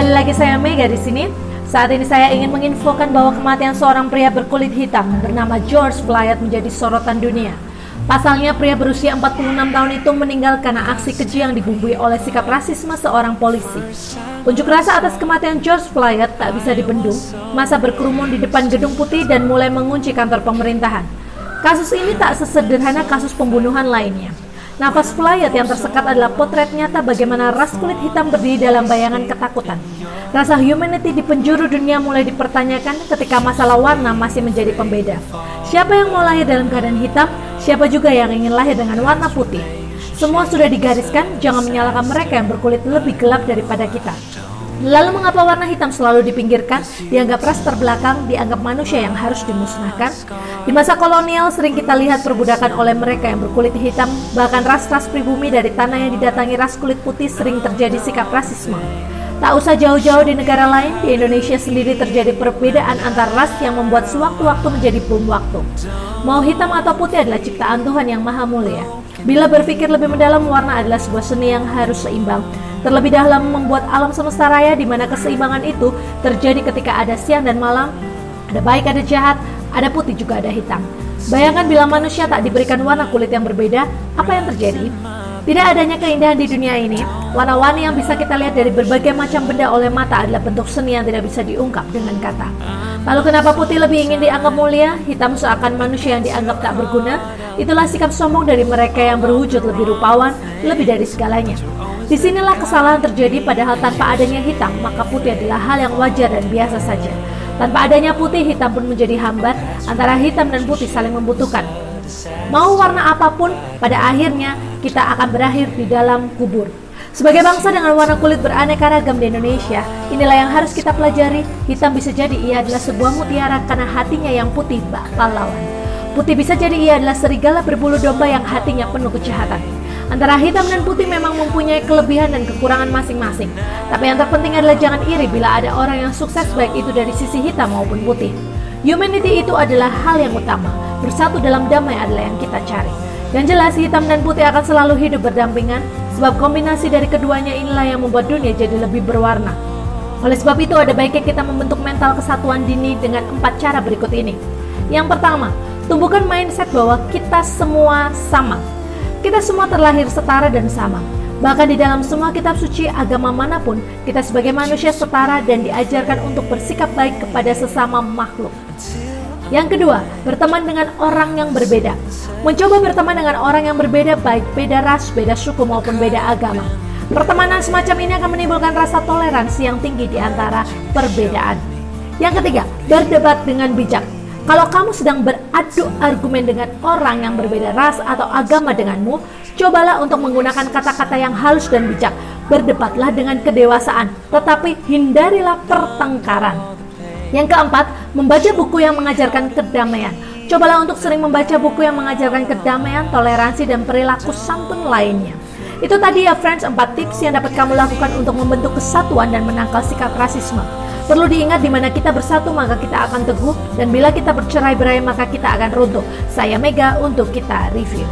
Kembali lagi saya Mega di sini. Saat ini saya ingin menginfokan bahwa kematian seorang pria berkulit hitam bernama George Floyd menjadi sorotan dunia. Pasalnya pria berusia 46 tahun itu meninggal karena aksi keji yang dibumbui oleh sikap rasisme seorang polisi. Unjuk rasa atas kematian George Floyd tak bisa dibendung. Massa berkerumun di depan Gedung Putih dan mulai mengunci kantor pemerintahan. Kasus ini tak sesederhana kasus pembunuhan lainnya. Nafas Floyd yang tersekat adalah potret nyata bagaimana ras kulit hitam berdiri dalam bayangan ketakutan. Rasa humanity di penjuru dunia mulai dipertanyakan ketika masalah warna masih menjadi pembeda. Siapa yang mau lahir dalam keadaan hitam? Siapa juga yang ingin lahir dengan warna putih? Semua sudah digariskan, jangan menyalahkan mereka yang berkulit lebih gelap daripada kita. Lalu mengapa warna hitam selalu dipinggirkan, dianggap ras terbelakang, dianggap manusia yang harus dimusnahkan? Di masa kolonial sering kita lihat perbudakan oleh mereka yang berkulit hitam, bahkan ras-ras pribumi dari tanah yang didatangi ras kulit putih sering terjadi sikap rasisme. Tak usah jauh-jauh di negara lain, di Indonesia sendiri terjadi perbedaan antar ras yang membuat sewaktu-waktu menjadi bom waktu. Mau hitam atau putih adalah ciptaan Tuhan yang maha mulia. Bila berpikir lebih mendalam, warna adalah sebuah seni yang harus seimbang. Terlebih dalam membuat alam semesta raya di mana keseimbangan itu terjadi ketika ada siang dan malam, ada baik, ada jahat, ada putih juga ada hitam. Bayangkan bila manusia tak diberikan warna kulit yang berbeda, apa yang terjadi? Tidak adanya keindahan di dunia ini. Warna-warni yang bisa kita lihat dari berbagai macam benda oleh mata adalah bentuk seni yang tidak bisa diungkap dengan kata. Lalu kenapa putih lebih ingin dianggap mulia, hitam seakan manusia yang dianggap tak berguna? Itulah sikap sombong dari mereka yang berwujud lebih rupawan, lebih dari segalanya. Disinilah kesalahan terjadi, padahal tanpa adanya hitam, maka putih adalah hal yang wajar dan biasa saja. Tanpa adanya putih, hitam pun menjadi hambar. Antara hitam dan putih saling membutuhkan. Mau warna apapun, pada akhirnya kita akan berakhir di dalam kubur. Sebagai bangsa dengan warna kulit beraneka ragam di Indonesia, inilah yang harus kita pelajari. Hitam bisa jadi ia adalah sebuah mutiara karena hatinya yang putih bak pahlawan. Putih bisa jadi ia adalah serigala berbulu domba yang hatinya penuh kejahatan. Antara hitam dan putih memang mempunyai kelebihan dan kekurangan masing-masing. Tapi yang terpenting adalah jangan iri bila ada orang yang sukses baik itu dari sisi hitam maupun putih. Humanity itu adalah hal yang utama. Bersatu dalam damai adalah yang kita cari. Yang jelas hitam dan putih akan selalu hidup berdampingan, sebab kombinasi dari keduanya inilah yang membuat dunia jadi lebih berwarna. Oleh sebab itu ada baiknya kita membentuk mental kesatuan dini dengan 4 cara berikut ini. Yang pertama, tumbuhkan mindset bahwa kita semua sama. Kita semua terlahir setara dan sama. Bahkan di dalam semua kitab suci agama manapun, kita sebagai manusia setara dan diajarkan untuk bersikap baik kepada sesama makhluk. Yang kedua, berteman dengan orang yang berbeda. Mencoba berteman dengan orang yang berbeda, baik beda ras, beda suku maupun beda agama. Pertemanan semacam ini akan menimbulkan rasa toleransi yang tinggi di antara perbedaan. Yang ketiga, berdebat dengan bijak. Kalau kamu sedang beradu argumen dengan orang yang berbeda ras atau agama denganmu, cobalah untuk menggunakan kata-kata yang halus dan bijak. Berdebatlah dengan kedewasaan, tetapi hindarilah pertengkaran. Yang keempat, membaca buku yang mengajarkan kedamaian. Cobalah untuk sering membaca buku yang mengajarkan kedamaian, toleransi, dan perilaku santun lainnya. Itu tadi ya friends, 4 tips yang dapat kamu lakukan untuk membentuk kesatuan dan menangkal sikap rasisme. Perlu diingat, di mana kita bersatu maka kita akan teguh, dan bila kita bercerai-berai maka kita akan runtuh. Saya Mega untuk kita review.